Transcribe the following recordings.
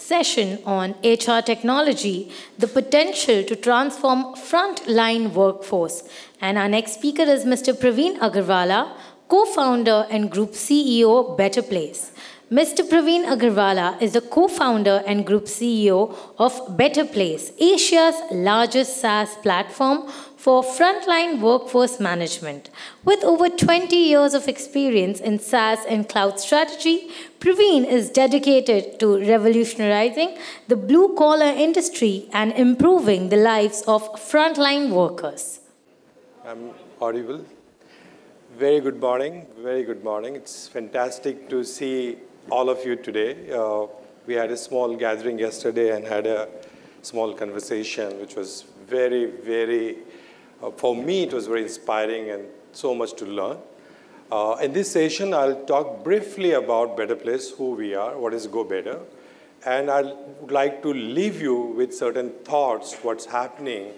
session on HR technology, the potential to transform frontline workforce. And our next speaker is Mr. Pravin Agarwala, co-founder and group CEO, BetterPlace. Mr. Pravin Agarwala is the co-founder and group CEO of BetterPlace, Asia's largest SaaS platform for frontline workforce management. With over 20 years of experience in SaaS and cloud strategy, Pravin is dedicated to revolutionizing the blue-collar industry and improving the lives of frontline workers. I'm audible. Very good morning. Very good morning. It's fantastic to see all of you today. We had a small gathering yesterday and had a small conversation, which was very, for me, it was very inspiring and so much to learn. In this session, I'll talk briefly about BetterPlace, who we are, what is Go Better, and I would like to leave you with certain thoughts, what's happening,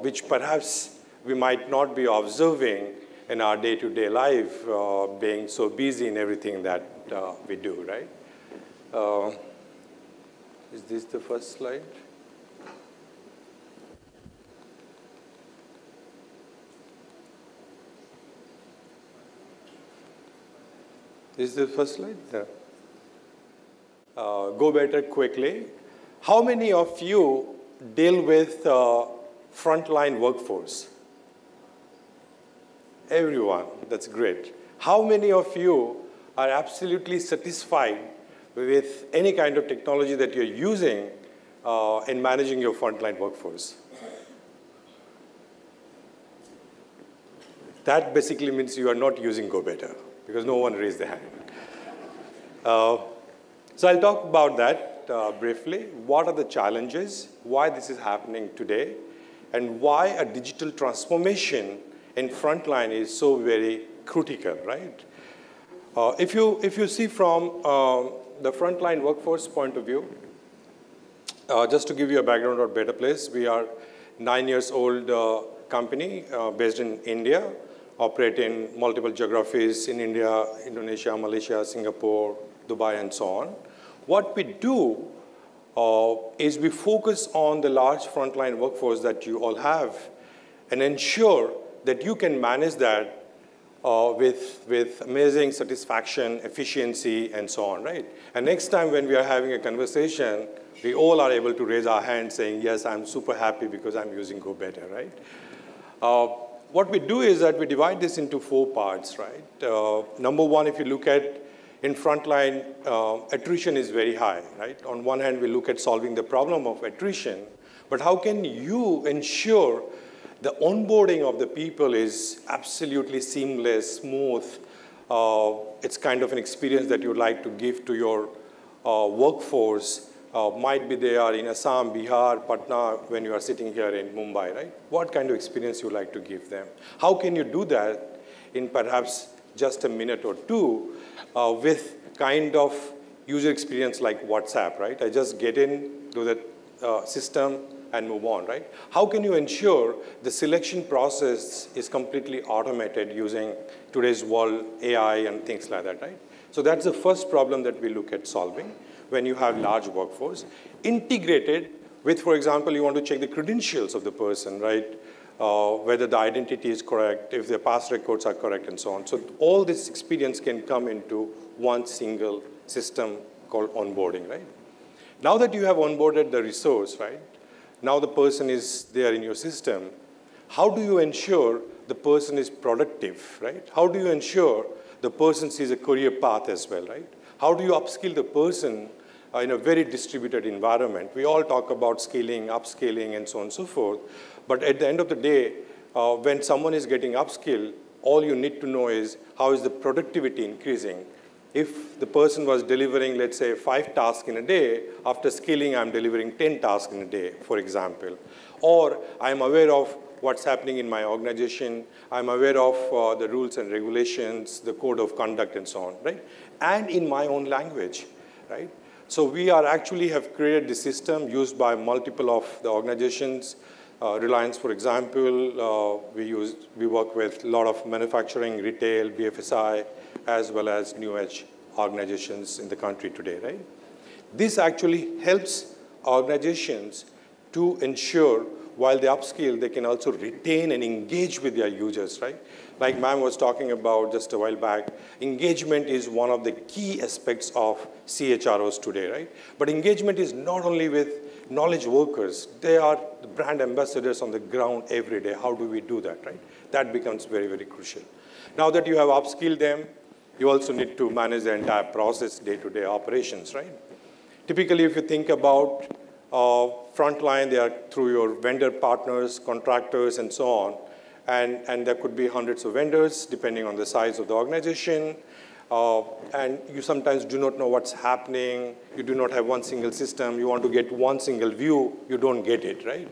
which perhaps we might not be observing in our day-to-day life, being so busy in everything that we do, right? Is this the first slide? Is this the first slide? No. Go Better quickly. How many of you deal with frontline workforce? Everyone, that's great. How many of you are absolutely satisfied with any kind of technology that you're using in managing your frontline workforce? That basically means you are not using Go Better, because no one raised their hand. So I'll talk about that briefly. What are the challenges, why this is happening today, and why a digital transformation in frontline is so very critical, right? If you see from the frontline workforce point of view, just to give you a background on BetterPlace, we are 9 years old company based in India, operate in multiple geographies in India, Indonesia, Malaysia, Singapore, Dubai, and so on. What we do is we focus on the large frontline workforce that you all have and ensure that you can manage that with amazing satisfaction, efficiency, and so on, right? And next time when we are having a conversation, we all are able to raise our hands saying, yes, I'm super happy because I'm using Go Better, right? What we do is that we divide this into 4 parts, right? Number one, if you look at in frontline, attrition is very high, right? On one hand, we look at solving the problem of attrition, but how can you ensure the onboarding of the people is absolutely seamless, smooth? It's kind of an experience that you'd like to give to your workforce. Might be they are in Assam, Bihar, Patna, when you are sitting here in Mumbai, right? What kind of experience you like to give them? How can you do that in perhaps just a minute or two with kind of user experience like WhatsApp, right? I just get into the system and move on, right? How can you ensure the selection process is completely automated using today's world, AI and things like that, right? So that's the first problem that we look at solving when you have large workforce. Integrated with, for example, you want to check the credentials of the person, right? Whether the identity is correct, if their past records are correct, and so on. So all this experience can come into one single system called onboarding, right? Now that you have onboarded the resource, right? Now the person is there in your system. How do you ensure the person is productive, right? How do you ensure the person sees a career path as well, right? How do you upskill the person in a very distributed environment? We all talk about scaling, upscaling, and so on and so forth. But at the end of the day, when someone is getting upskilled, all you need to know is how is the productivity increasing. If the person was delivering, let's say, 5 tasks in a day, after scaling, I'm delivering 10 tasks in a day, for example. Or I'm aware of what's happening in my organization. I'm aware of the rules and regulations, the code of conduct, and so on, right? And in my own language, right? So we are actually have created this system used by multiple of the organizations. Reliance, for example, we work with a lot of manufacturing, retail, BFSI, as well as new age organizations in the country today, right? This actually helps organizations to ensure while they upskill, they can also retain and engage with their users, right? Like ma'am was talking about just a while back, engagement is one of the key aspects of CHROs today, right? But engagement is not only with knowledge workers, they are the brand ambassadors on the ground every day. How do we do that, right? That becomes very, very crucial. Now that you have upskilled them, you also need to manage the entire process, day-to-day operations, right? Typically, if you think about frontline, they are through your vendor partners, contractors, and so on. And there could be hundreds of vendors, depending on the size of the organization. And you sometimes do not know what's happening. You do not have one single system. You want to get one single view. You don't get it, right?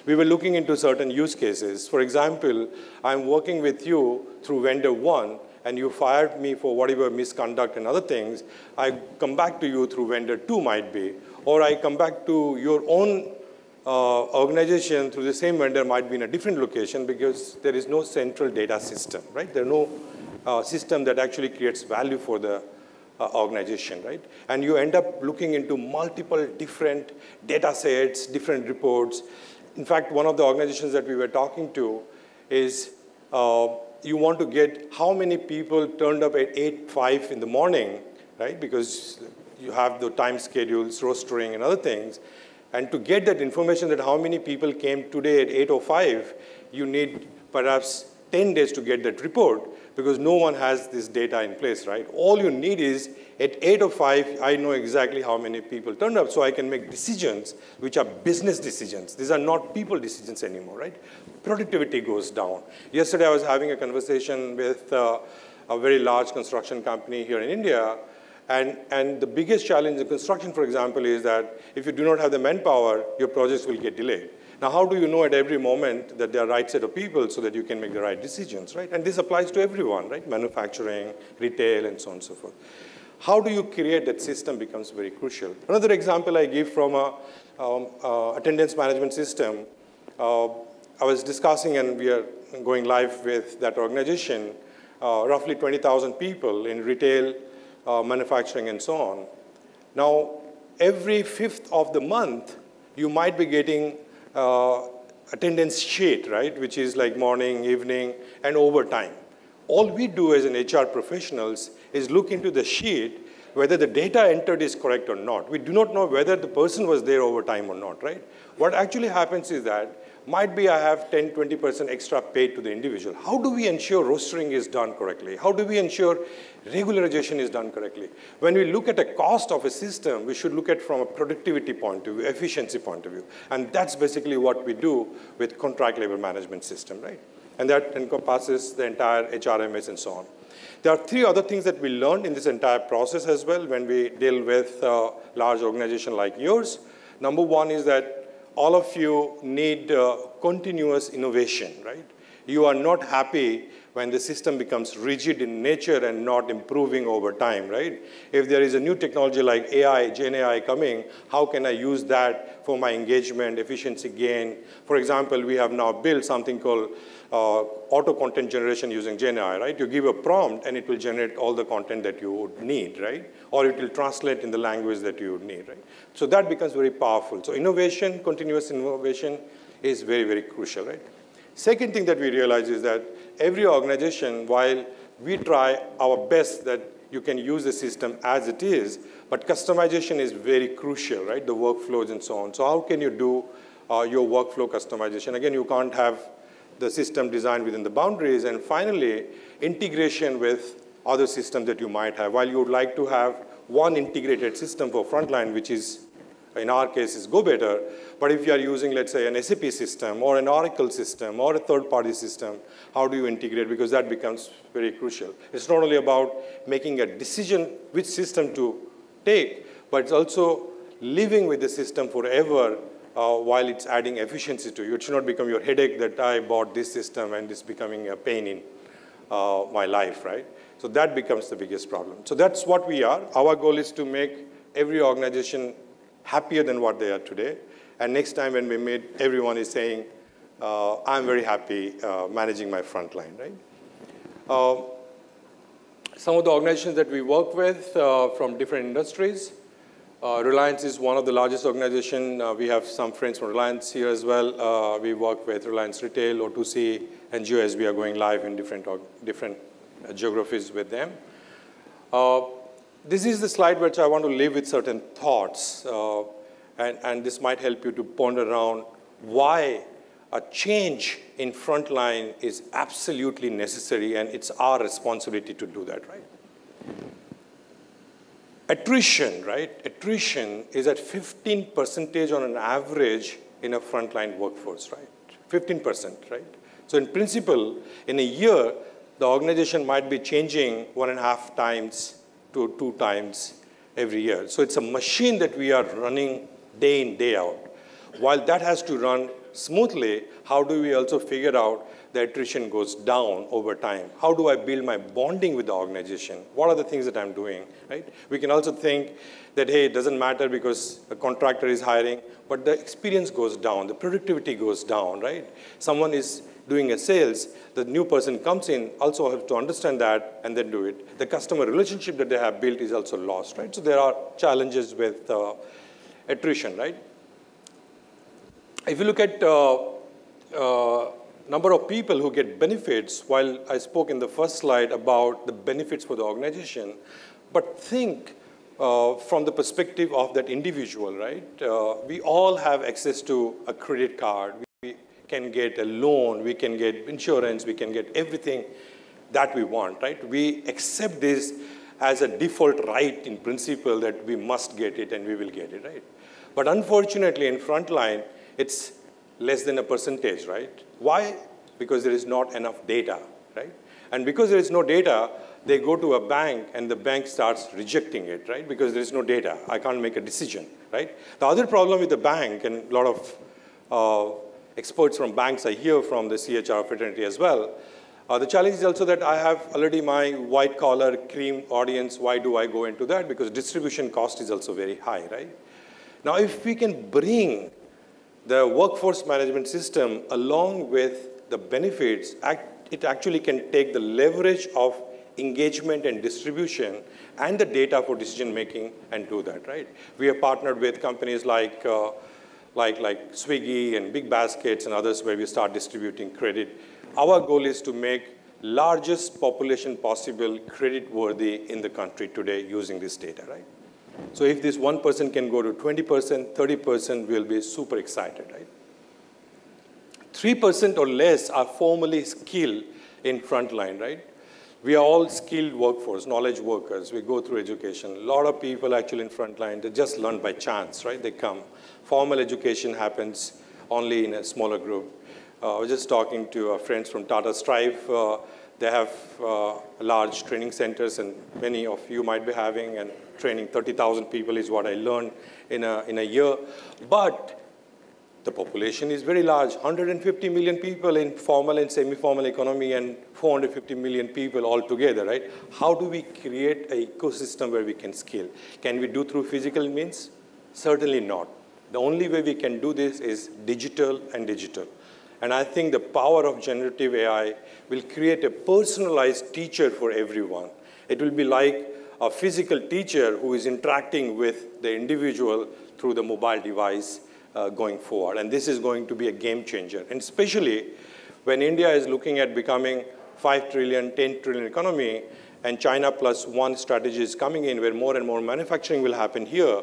We were looking into certain use cases. For example, I'm working with you through vendor one, and you fired me for whatever misconduct and other things. I come back to you through vendor two might be, or I come back to your own organization through the same vendor might be in a different location because there is no central data system, right? There is no system that actually creates value for the organization, right? And you end up looking into multiple different data sets, different reports. In fact, one of the organizations that we were talking to is you want to get how many people turned up at 8:05 in the morning, right? Because you have the time schedules, rostering, and other things. And to get that information that how many people came today at 8:05, you need perhaps 10 days to get that report because no one has this data in place, right? All you need is at 8:05, I know exactly how many people turned up so I can make decisions which are business decisions. These are not people decisions anymore, right? Productivity goes down. Yesterday, I was having a conversation with a very large construction company here in India. And the biggest challenge in construction, for example, is that if you do not have the manpower, your projects will get delayed. Now, how do you know at every moment that there are right set of people so that you can make the right decisions, right? And this applies to everyone, right? Manufacturing, retail, and so on and so forth. How do you create that system becomes very crucial. Another example I give from a attendance management system, I was discussing, and we are going live with that organization, roughly 20,000 people in retail, manufacturing, and so on. Now, every 5th of the month, you might be getting attendance sheet, right, which is like morning, evening, and overtime. All we do as an HR professionals is look into the sheet whether the data entered is correct or not. We do not know whether the person was there overtime or not, right? What actually happens is that might be I have 10, 20% extra paid to the individual. How do we ensure rostering is done correctly? How do we ensure regularization is done correctly? When we look at the cost of a system, we should look at from a productivity point of view, efficiency point of view. And that's basically what we do with contract labor management system, right? And that encompasses the entire HRMS and so on. There are 3 other things that we learned in this entire process as well when we deal with a large organization like yours. Number one is that all of you need continuous innovation, right? You are not happy when the system becomes rigid in nature and not improving over time, right? If there is a new technology like AI, Gen AI coming, how can I use that for my engagement, efficiency gain? For example, we have now built something called auto content generation using Gen AI, right? You give a prompt and it will generate all the content that you would need, right? Or it will translate in the language that you would need, right? So that becomes very powerful. So innovation, continuous innovation is very, very crucial, right? Second thing that we realize is that every organization, while we try our best that you can use the system as it is, but customization is very crucial, right? The workflows and so on. So how can you do your workflow customization? Again, you can't have the system designed within the boundaries. And finally, integration with other systems that you might have. While you would like to have one integrated system for frontline, which is, in our case, is Go Better. But if you are using, let's say, an SAP system or an Oracle system or a third-party system, how do you integrate? Because that becomes very crucial. It's not only about making a decision which system to take, but it's also living with the system forever while it's adding efficiency to you. It should not become your headache that I bought this system and it's becoming a pain in my life, right? So that becomes the biggest problem. So that's what we are. Our goal is to make every organization happier than what they are today. And next time when we meet, everyone is saying, I'm very happy managing my frontline, right? Some of the organizations that we work with from different industries, Reliance is one of the largest organizations. We have some friends from Reliance here as well. We work with Reliance Retail, O2C, and GeoS. We are going live in different geographies with them. This is the slide which I want to leave with certain thoughts. And this might help you to ponder around why a change in frontline is absolutely necessary, and it's our responsibility to do that, right? Attrition, right? Attrition is at 15% on an average in a frontline workforce, right? 15%, right? So in principle, in a year, the organization might be changing 1.5 times to 2 times every year. So it's a machine that we are running day in, day out. While that has to run smoothly, how do we also figure out the attrition goes down over time? How do I build my bonding with the organization? What are the things that I'm doing, right? We can also think that, hey, it doesn't matter because a contractor is hiring, but the experience goes down, the productivity goes down, right? Someone is doing a sales, the new person comes in, also have to understand that and then do it. The customer relationship that they have built is also lost, right? So there are challenges with attrition, right? If you look at number of people who get benefits, while I spoke in the first slide about the benefits for the organization, but think from the perspective of that individual, right? We all have access to a credit card. We can get a loan, we can get insurance, we can get everything that we want, right? We accept this as a default right in principle that we must get it and we will get it, right? But unfortunately, in frontline, it's less than a percentage, right? Why? Because there is not enough data, right? And because there is no data, they go to a bank and the bank starts rejecting it, right? Because there is no data. I can't make a decision, right? The other problem with the bank, and a lot of experts from banks I hear from the CHR fraternity as well, the challenge is also that I have already my white collar cream audience. Why do I go into that? Because distribution cost is also very high, right? Now, if we can bring the workforce management system along with the benefits, it actually can take the leverage of engagement and distribution and the data for decision making and do that, right? We have partnered with companies like Swiggy and Big Baskets and others where we start distributing credit. Our goal is to make largest population possible credit-worthy in the country today using this data, right? So if this 1% can go to 20%, 30%, we'll be super excited, right? 3% or less are formally skilled in frontline, right? We are all skilled workforce, knowledge workers. We go through education. A lot of people actually in frontline, they just learn by chance, right? They come. Formal education happens only in a smaller group. I was just talking to friends from Tata Strive. They have large training centers, and many of you might be having, and training 30,000 people is what I learned in a year. But the population is very large, 150 million people in formal and semi-formal economy and 450 million people altogether, right? How do we create an ecosystem where we can scale? Can we do through physical means? Certainly not. The only way we can do this is digital and digital. And I think the power of generative AI will create a personalized teacher for everyone. It will be like a physical teacher who is interacting with the individual through the mobile device going forward. And this is going to be a game changer. And especially when India is looking at becoming 5 trillion, 10 trillion economy, and China plus one strategy is coming in where more and more manufacturing will happen here,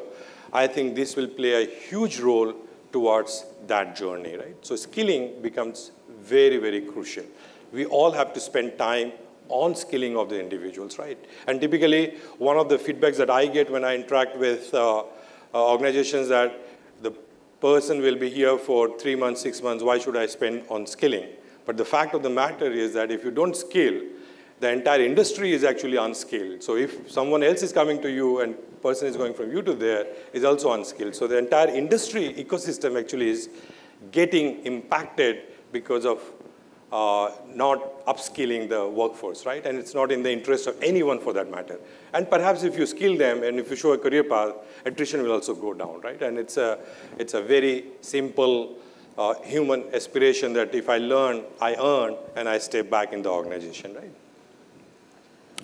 I think this will play a huge role towards that journey, right? So skilling becomes very, very crucial. We all have to spend time on skilling of the individuals, right? And typically, one of the feedbacks that I get when I interact with organizations that the person will be here for 3 months, 6 months, why should I spend on skilling? But the fact of the matter is that if you don't skill, the entire industry is actually unskilled. So if someone else is coming to you and person is going from you to there, is also unskilled. So the entire industry ecosystem actually is getting impacted because of not upskilling the workforce, right? And it's not in the interest of anyone for that matter. And perhaps if you skill them and if you show a career path, attrition will also go down, right? And it's a very simple human aspiration that if I learn, I earn, and I stay back in the organization, right?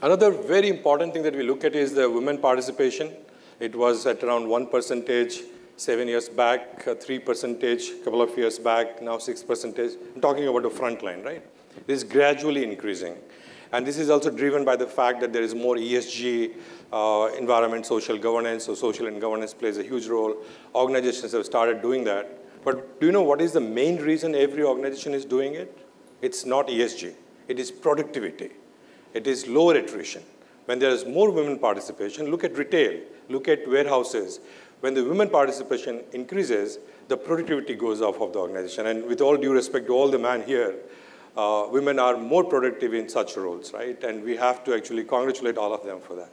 Another very important thing that we look at is the women participation. It was at around 1% 7 years back, 3% a couple of years back, now 6%. I'm talking about the front line, right? This is gradually increasing. And this is also driven by the fact that there is more ESG, environment, social governance, so social and governance plays a huge role. Organizations have started doing that. But do you know what is the main reason every organization is doing it? It's not ESG. It is productivity. It is lower attrition. When there is more women participation, look at retail, look at warehouses. When the women participation increases, the productivity goes up of the organization. And with all due respect to all the men here, women are more productive in such roles, right? And we have to actually congratulate all of them for that.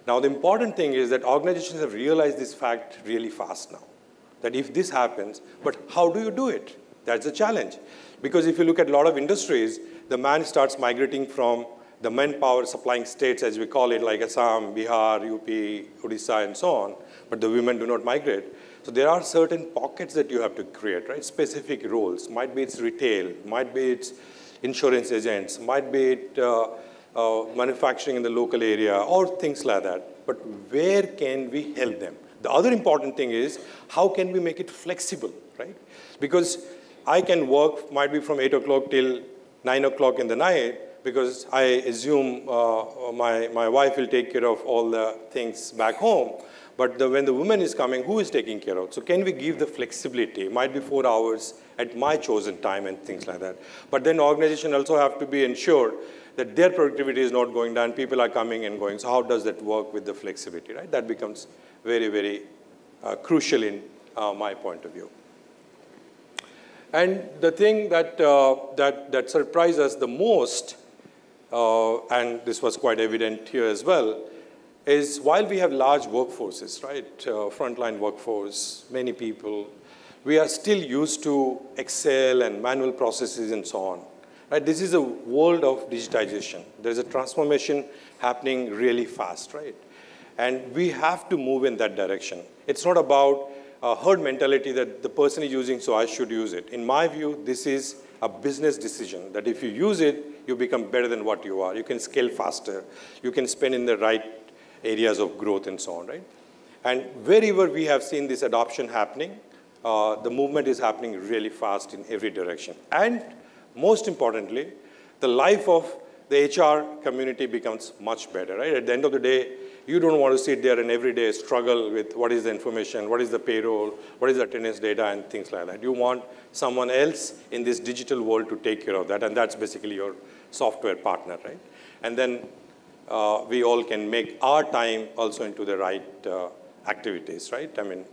Now, the important thing is that organizations have realized this fact really fast now, that if this happens, but how do you do it? That's a challenge. Because if you look at a lot of industries, the man starts migrating from the manpower supplying states, as we call it, like Assam, Bihar, UP, Odisha, and so on, but the women do not migrate. So there are certain pockets that you have to create, right? Specific roles. Might be it's retail, might be it's insurance agents, might be it manufacturing in the local area, or things like that. But where can we help them? The other important thing is, how can we make it flexible, right? Because I can work, might be from 8 o'clock till 9 o'clock in the night, because I assume my wife will take care of all the things back home. But when the woman is coming, who is taking care of? So can we give the flexibility? It might be 4 hours at my chosen time and things like that. But then organizations also have to be ensured that their productivity is not going down. People are coming and going. So how does that work with the flexibility, right? That becomes very, very crucial in my point of view. And the thing that surprised us the most, and this was quite evident here as well, is while we have large workforces, right, frontline workforce, many people, we are still used to Excel and manual processes and so on. Right? This is a world of digitization. There's a transformation happening really fast, right? And we have to move in that direction. It's not about herd mentality that the person is using, so I should use it. In my view, this is a business decision, that if you use it, you become better than what you are. You can scale faster. You can spend in the right areas of growth and so on, right? And wherever we have seen this adoption happening, the movement is happening really fast in every direction. And most importantly, the life of the HR community becomes much better, right? At the end of the day, you don't want to sit there and every day struggle with what is the information, what is the payroll, what is the attendance data, and things like that. You want someone else in this digital world to take care of that, and that's basically your software partner, right? And then we all can make our time also into the right activities, right? I mean,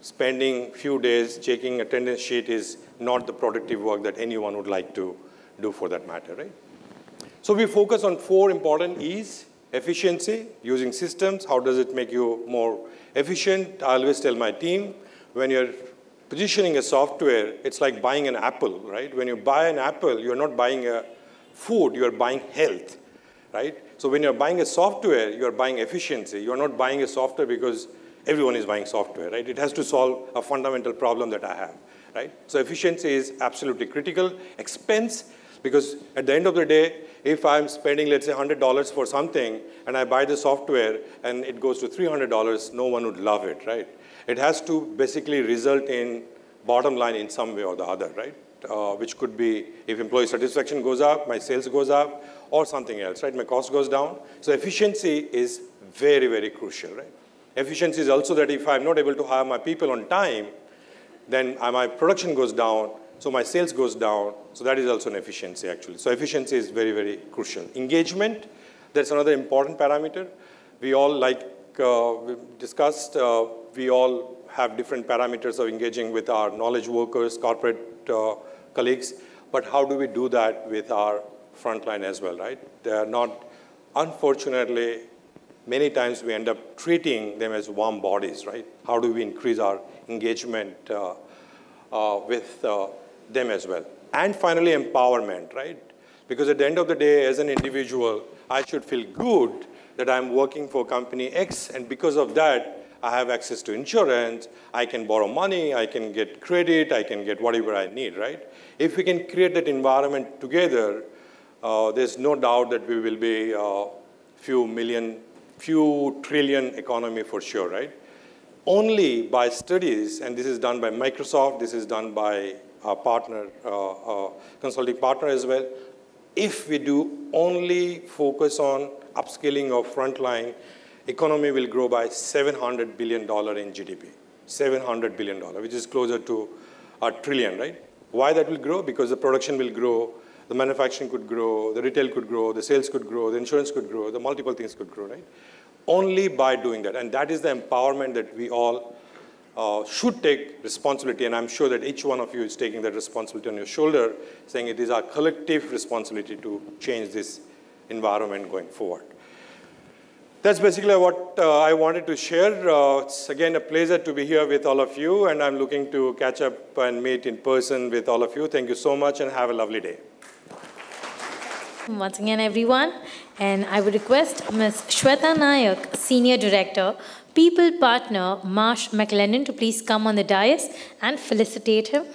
spending few days checking attendance sheet is not the productive work that anyone would like to do for that matter, right? So we focus on 4 important E's. Efficiency, using systems. How does it make you more efficient? I always tell my team, when you're positioning a software, it's like buying an apple, right? When you buy an apple, you're not buying a food, you're buying health, right? So when you're buying a software, you're buying efficiency. You're not buying a software because everyone is buying software, right? It has to solve a fundamental problem that I have, right? So efficiency is absolutely critical. Expense, because at the end of the day, if I'm spending, let's say, $100 for something, and I buy the software, and it goes to $300, no one would love it, right? It has to basically result in bottom line in some way or the other, right? Which could be if employee satisfaction goes up, my sales goes up, or something else, right? My cost goes down. So efficiency is very, very crucial, right? Efficiency is also that if I'm not able to hire my people on time, then my production goes down, so my sales goes down. So that is also an efficiency, actually. So efficiency is very, very crucial. Engagement, that's another important parameter. We all, like we discussed, we all have different parameters of engaging with our knowledge workers, corporate colleagues. But how do we do that with our frontline as well, right? They are not, unfortunately, many times we end up treating them as warm bodies, right? How do we increase our engagement with them as well? And finally, empowerment, right? Because at the end of the day, as an individual, I should feel good that I'm working for company X, and because of that, I have access to insurance, I can borrow money, I can get credit, I can get whatever I need, right? If we can create that environment together, there's no doubt that we will be few few trillion economy for sure, right? Only by studies, and this is done by Microsoft, this is done by our partner, consulting partner as well. If we do only focus on upskilling of frontline, economy will grow by $700 billion in GDP. $700 billion, which is closer to a trillion, right? Why that will grow? Because the production will grow, the manufacturing could grow, the retail could grow, the sales could grow, the insurance could grow, the multiple things could grow, right? Only by doing that. And that is the empowerment that we all should take responsibility. And I'm sure that each one of you is taking that responsibility on your shoulder, saying it is our collective responsibility to change this environment going forward. That's basically what I wanted to share. It's again a pleasure to be here with all of you, and I'm looking to catch up and meet in person with all of you. Thank you so much, and have a lovely day. Once again, everyone, and I would request Ms. Shweta Nayak, Senior Director, People Partner, Marsh McLennan, to please come on the dais and felicitate him.